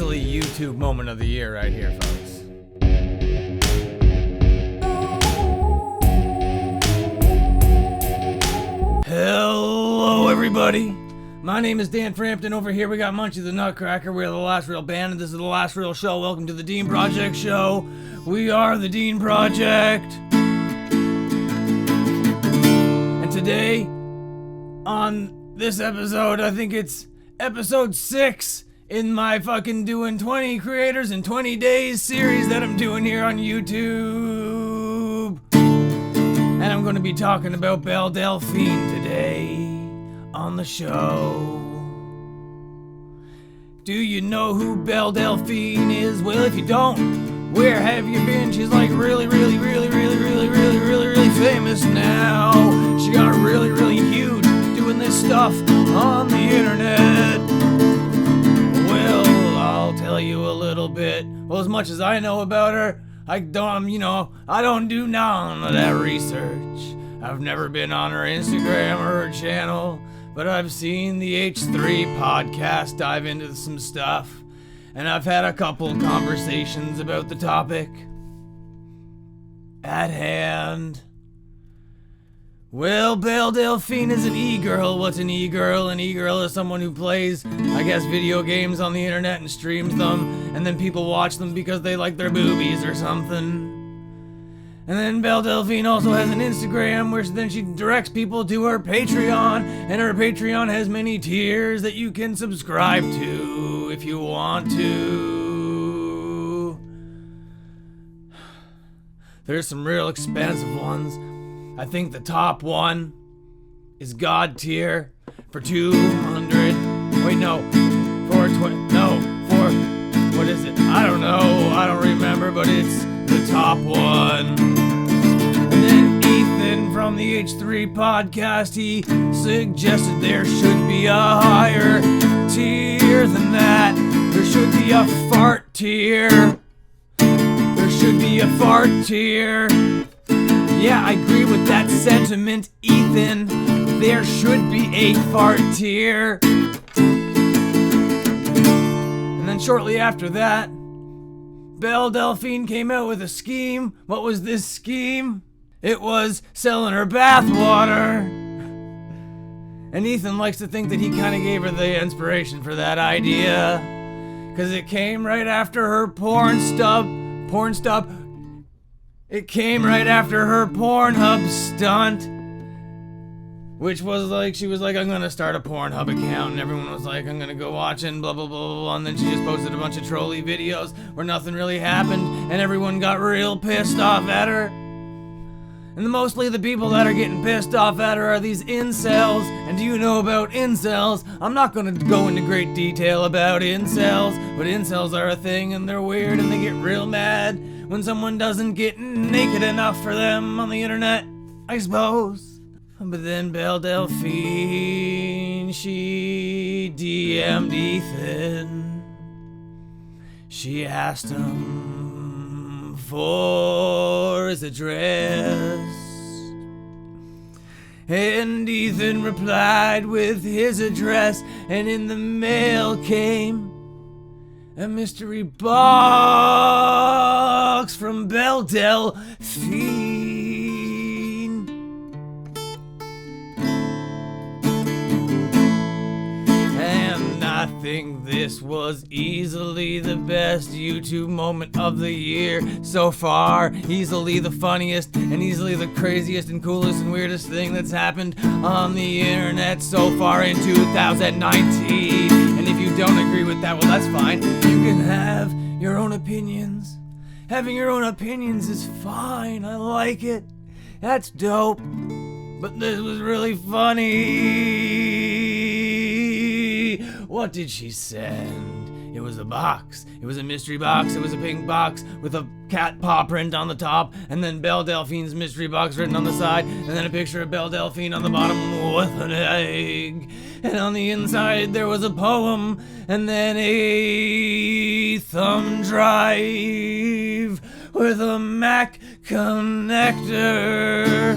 easily YouTube moment of the year right here, folks. Hello, everybody. My name is Dan Frampton. Over here we got Munchie the Nutcracker. We're the Last Real Band, and this is the Last Real Show. Welcome to the Dean Project Show. We are the Dean Project. And today, on this episode, I think it's episode 6 in my fucking doing 20 creators in 20 days series that I'm doing here on YouTube. And I'm going to be talking about Belle Delphine today on the show. Do you know who Belle Delphine is? Well, if you don't, where have you been? She's like really famous now. She got really huge doing this stuff on the internet. Well, I'll tell you a little bit. Well, as much as I know about her, I don't do none of that research. I've never been on her Instagram or her channel, but I've seen the H3 podcast dive into some stuff, and I've had a couple conversations about the topic at hand. Well, Belle Delphine is an e-girl. What's an e-girl? An e-girl is someone who plays, I guess, video games on the internet and streams them, and then people watch them because they like their boobies or something. And then Belle Delphine also has an Instagram where then she directs people to her Patreon, and her Patreon has many tiers that you can subscribe to if you want to. There's some real expensive ones. I think the top one is God tier for 200. Wait, no, for what is it? I don't know. I don't remember, but it's the top one. And then Ethan from the H3 podcast, he suggested there should be a higher tier than that. There should be a fart tier. There should be a fart tier. Yeah, I agree with that sentiment, Ethan. There should be a fart tier. And then shortly after that, Belle Delphine came out with a scheme. What was this scheme? It was selling her bathwater. And Ethan likes to think that he kind of gave her the inspiration for that idea, because it came right after her It came right after her Pornhub stunt, which was like, she was like, I'm gonna start a Pornhub account, and everyone was like, I'm gonna go watch it, and blah, blah, blah, blah, blah, and then she just posted a bunch of trolly videos where nothing really happened, and everyone got real pissed off at her. And mostly the people that are getting pissed off at her are these incels. And do you know about incels? I'm not gonna go into great detail about incels, but incels are a thing, and they're weird, and they get real mad when someone doesn't get naked enough for them on the internet, I suppose. But then Belle Delphine, she DM'd Ethan. She asked him for his address, and Ethan replied with his address, and in the mail came a mystery box from Belle Delphine. And I think this was easily the best YouTube moment of the year so far. Easily the funniest, and easily the craziest and coolest and weirdest thing that's happened on the internet so far in 2019. And if you don't agree with that, well, that's fine. You can have your own opinions. Having your own opinions is fine. I like it. That's dope. But this was really funny. What did she send? It was a box. It was a mystery box. It was a pink box with a cat paw print on the top, and then Belle Delphine's mystery box written on the side, and then a picture of Belle Delphine on the bottom with an egg. And on the inside there was a poem, and then a thumb drive with a Mac connector.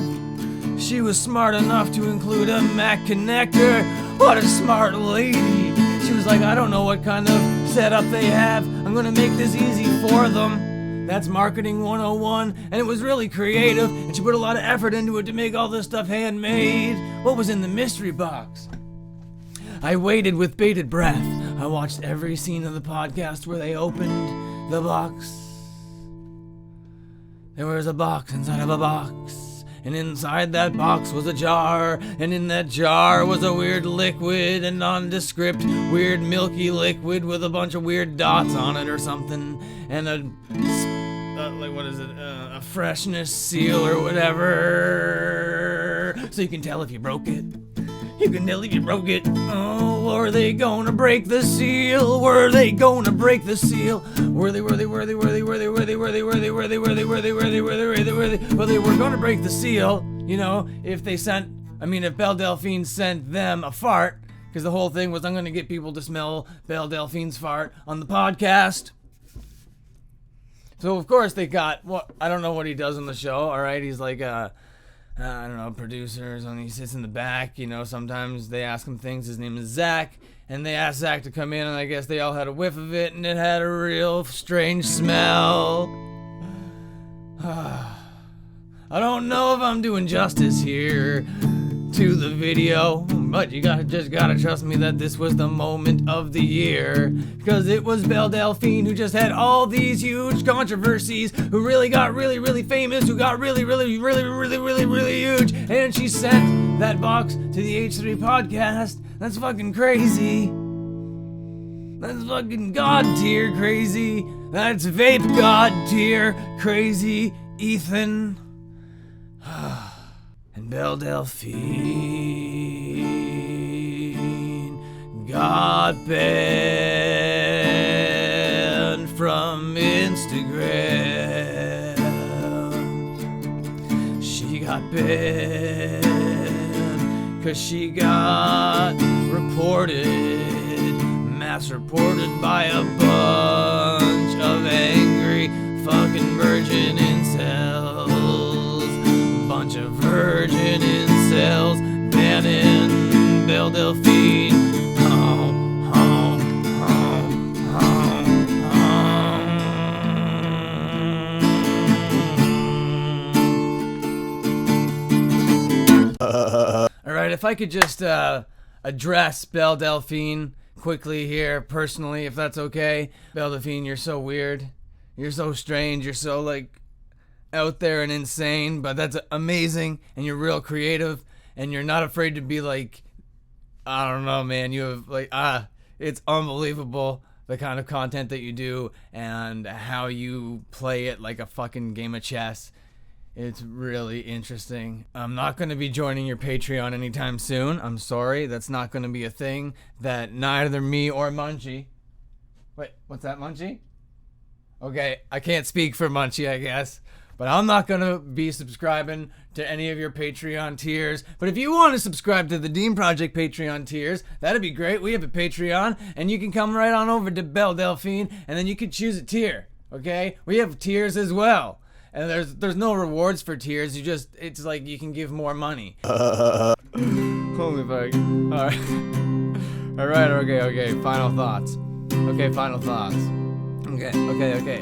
She was smart enough to include a Mac connector. What a smart lady. She was like, I don't know what kind of setup they have. I'm gonna make this easy for them. That's marketing 101, and it was really creative, and she put a lot of effort into it to make all this stuff handmade. What was in the mystery box? I waited with bated breath. I watched every scene of the podcast where they opened the box. There was a box inside of a box, and inside that box was a jar, and in that jar was a weird liquid, a nondescript, weird milky liquid with a bunch of weird dots on it or something, and a freshness seal or whatever, so you can tell if you broke it. You can tell if you broke it. Oh, were they gonna break the seal? Were they gonna break the seal? Were they gonna break the seal? You know, if Belle Delphine sent them a fart, because the whole thing was I'm gonna get people to smell Belle Delphine's fart on the podcast. So of course they got I don't know what he does on the show. All right, he's like producers, and he sits in the back. You know, sometimes they ask him things. His name is Zach, and they asked Zach to come in, and I guess they all had a whiff of it, and it had a real strange smell. I don't know if I'm doing justice here to the video, but you just gotta trust me that this was the moment of the year, because it was Belle Delphine who just had all these huge controversies, who really got really famous, who got really huge, and she sent that box to the H3 podcast. That's fucking crazy. That's fucking god tier crazy. That's vape god tier crazy, Ethan. And Belle Delphine got banned from Instagram. She got banned because she got mass reported by a bunch of angry fucking virgin incels. Bunch of virgin incels banning Belle Delphine. Alright, if I could just address Belle Delphine quickly here, personally, if that's okay. Belle Delphine, you're so weird. You're so strange. You're so, out there and insane, but that's amazing, and you're real creative, and you're not afraid to be I don't know, man, you have it's unbelievable the kind of content that you do and how you play it like a fucking game of chess. It's really interesting. I'm not going to be joining your Patreon anytime soon. I'm sorry, that's not going to be a thing that neither me or Munchie. Wait, what's that, Munchie? Okay, I can't speak for Munchie, I guess. But I'm not going to be subscribing to any of your Patreon tiers. But if you want to subscribe to the Dean Project Patreon tiers, that'd be great. We have a Patreon, and you can come right on over to Belle Delphine, and then you can choose a tier, okay? We have tiers as well. And there's no rewards for tiers. It's like you can give more money. Holy fuck. Alright, okay. Final thoughts. Okay,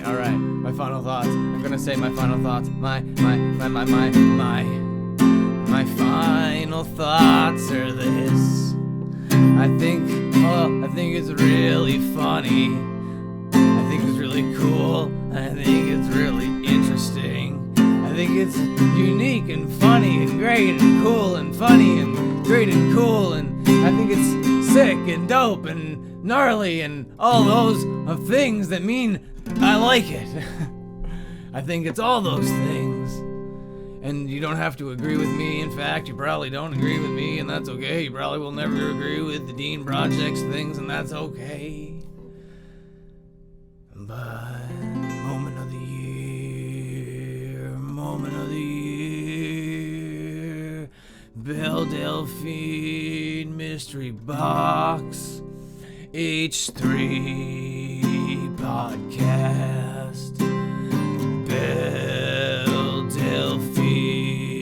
alright. My final thoughts. I'm gonna say my final thoughts. My final thoughts are this. I think it's really funny. I think it's really cool. I think it's really interesting. I think it's unique and funny and great and cool and funny and great and cool, and I think it's sick and dope and gnarly and all those things that mean I like it. I think it's all those things. And you don't have to agree with me. In fact, you probably don't agree with me, and that's okay. You probably will never agree with the Dean Project's things, and that's okay. But moment of the year, Belle Delphine Mystery Box, H3 Podcast, Belle Delphine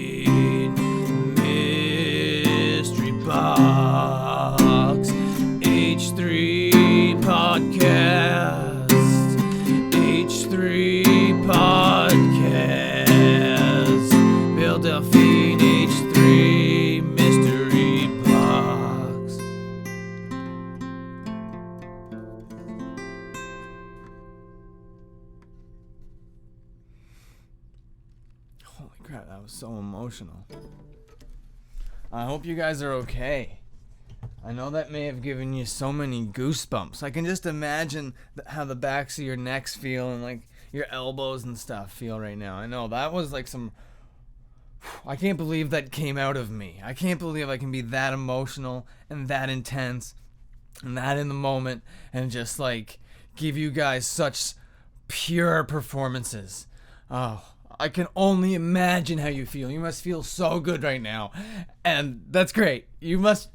Mystery Box, H3 Podcast. Crap, that was so emotional. I hope you guys are okay. I know that may have given you so many goosebumps. I can just imagine how the backs of your necks feel and like your elbows and stuff feel right now. I know that was like some... I can't believe that came out of me. I can't believe I can be that emotional and that intense and that in the moment and just like give you guys such pure performances. Oh, I can only imagine how you feel. You must feel so good right now. And that's great. You must...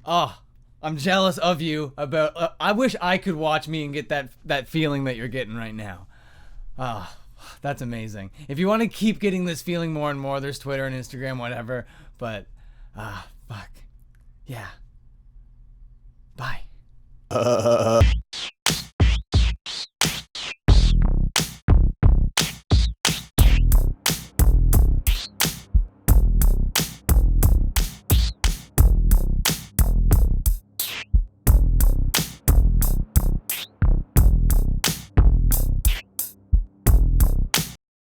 Oh, I'm jealous of you about... I wish I could watch me and get that feeling that you're getting right now. Oh, that's amazing. If you want to keep getting this feeling more and more, there's Twitter and Instagram, whatever. But, fuck. Yeah. Bye.